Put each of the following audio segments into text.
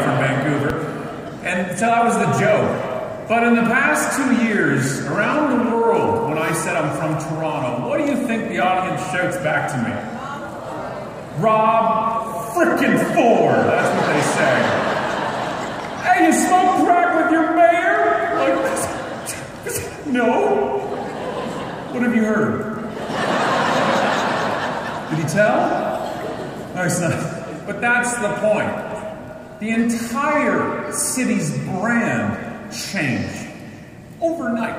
from Vancouver. And so that was the joke. But in the past 2 years, around the world, when I said I'm from Toronto, what do you think the audience shouts back to me? Rob frickin' Ford, that's what they say. Hey, you smoke crack with your mayor? Like, no. What have you heard? Did he tell? No, it's not. But that's the point. The entire city's brand changed overnight.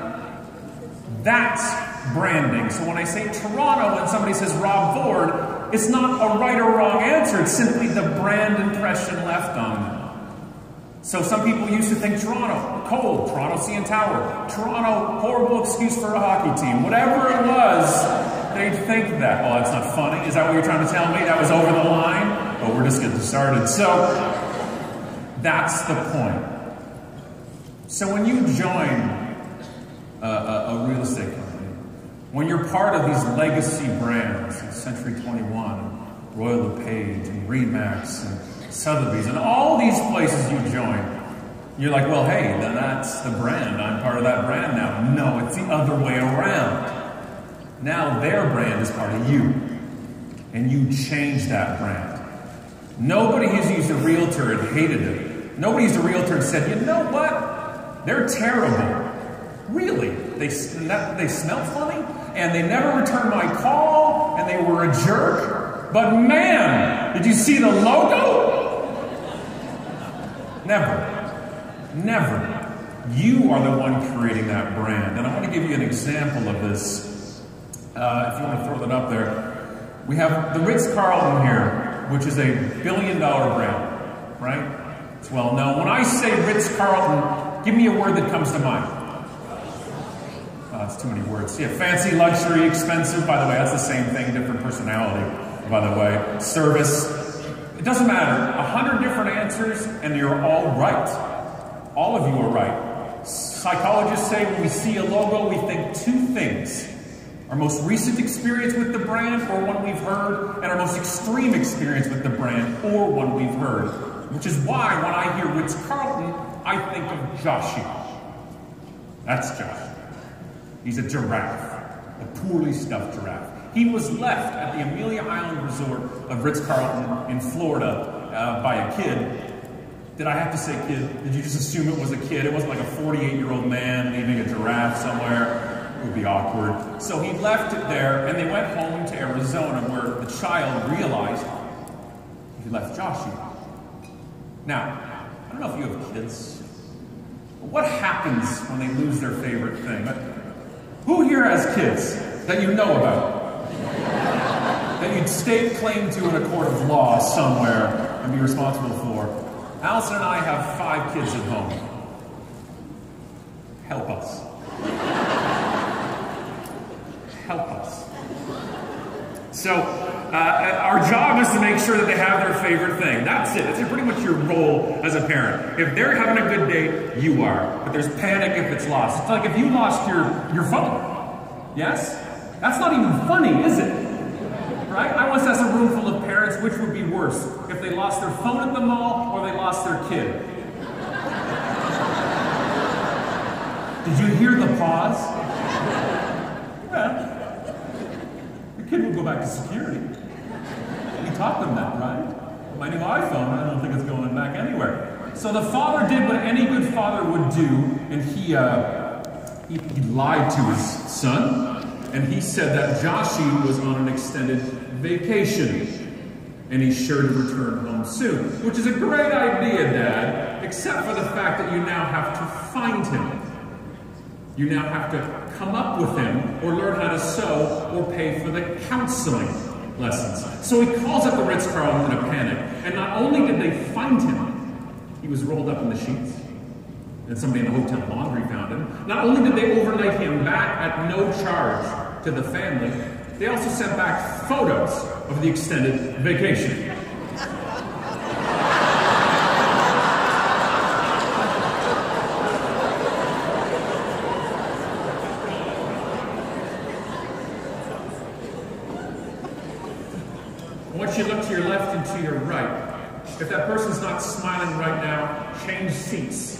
That's branding. So when I say Toronto and somebody says Rob Ford, it's not a right or wrong answer. It's simply the brand impression left on them. So some people used to think Toronto, cold, Toronto CN Tower, Toronto, horrible excuse for a hockey team. Whatever it was, they'd think that. Well, that's not funny. Is that what you're trying to tell me? That was over the line? Well, we're just getting started. So that's the point. So when you join a real estate company, when you're part of these legacy brands, Century 21, Royal LePage, and Remax, and Sotheby's, and all these places you join, you're like, well, hey, that's the brand. I'm part of that brand now. No, it's the other way around. Now their brand is part of you, and you change that brand. Nobody has used a realtor and hated it. Nobody used a realtor and said, you know what? They're terrible. Really? They smell funny, and they never returned my call, and they were a jerk. But man, did you see the logo? Never. Never. You are the one creating that brand. And I want to give you an example of this. If you want to throw that up there. We have the Ritz-Carlton here, which is a billion-dollar brand, right? It's well known. When I say Ritz-Carlton, give me a word that comes to mind. That's too many words. Yeah, fancy, luxury, expensive. By the way, that's the same thing, different personality, by the way. Service. It doesn't matter. 100 different answers, and you're all right. All of you are right. Psychologists say when we see a logo, we think two things. Our most recent experience with the brand, or one we've heard, and our most extreme experience with the brand, or one we've heard. Which is why when I hear Ritz-Carlton, I think of Joshy. That's Josh. He's a giraffe, a poorly stuffed giraffe. He was left at the Amelia Island Resort of Ritz-Carlton in Florida by a kid. Did I have to say kid? Did you just assume it was a kid? It wasn't like a 48-year-old man leaving a giraffe somewhere. It would be awkward. So he left it there, and they went home to Arizona, where the child realized he left Joshy. Now, I don't know if you have kids, but what happens when they lose their favorite thing? Who here has kids that you know about? That you'd stake claim to in a court of law somewhere and be responsible for? Allison and I have 5 kids at home. Help us. Help us. So, our job is to make sure that they have their favorite thing. That's it. It's pretty much your role as a parent. If they're having a good day, you are. But there's panic if it's lost. It's like if you lost your phone. Yes? That's not even funny, is it? Right? I once asked a room full of parents which would be worse, if they lost their phone at the mall or they lost their kid. Did you hear the pause? Well, the kid will go back to security. We taught them that, right? My new iPhone, I don't think it's going back anywhere. So the father did what any good father would do, and he lied to his son, and he said that Joshy was on an extended vacation, and he's sure to return home soon. Which is a great idea, Dad, except for the fact that you now have to find him. You now have to come up with him, or learn how to sew, or pay for the counseling lessons. So he calls up the Ritz-Carlton in a panic, and not only did they find him, he was rolled up in the sheets, and somebody in the hotel laundry found him. Not only did they overnight him back at no charge to the family, they also sent back photos of the extended vacation. Once you look to your left and to your right, If that person's not smiling right now, change seats.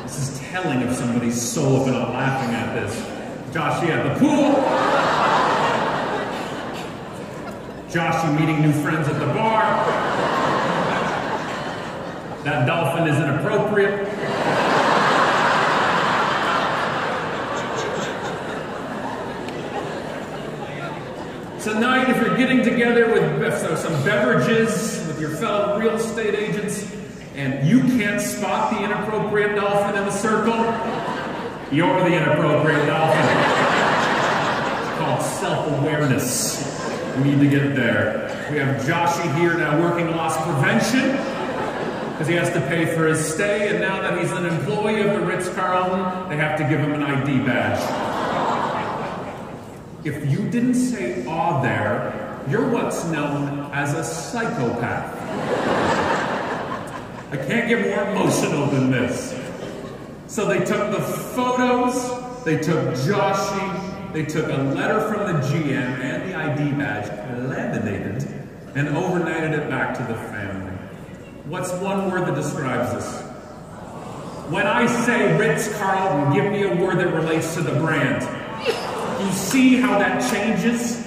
This is telling if somebody's soul if they're not laughing at this. Josh, at the pool. Josh, you meeting new friends at the bar. That dolphin is inappropriate. Tonight, if you're getting together with some beverages with your fellow real estate agents and you can't spot the inappropriate dolphin in the circle, you're the inappropriate dolphin. It's called self-awareness. We need to get there. We have Joshy here now working loss prevention because he has to pay for his stay, and now that he's an employee of the Ritz-Carlton, they have to give him an ID badge. If you didn't say "aw" there, you're what's known as a psychopath. I can't get more emotional than this. So they took the photos, they took Joshy, they took a letter from the GM and the ID badge, laminated, and overnighted it back to the family. What's one word that describes this? When I say Ritz-Carlton, give me a word that relates to the brand. Do you see how that changes?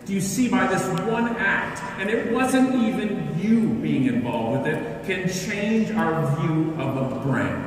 Do you see by this one act, and it wasn't even you being involved with it, can change our view of a brand?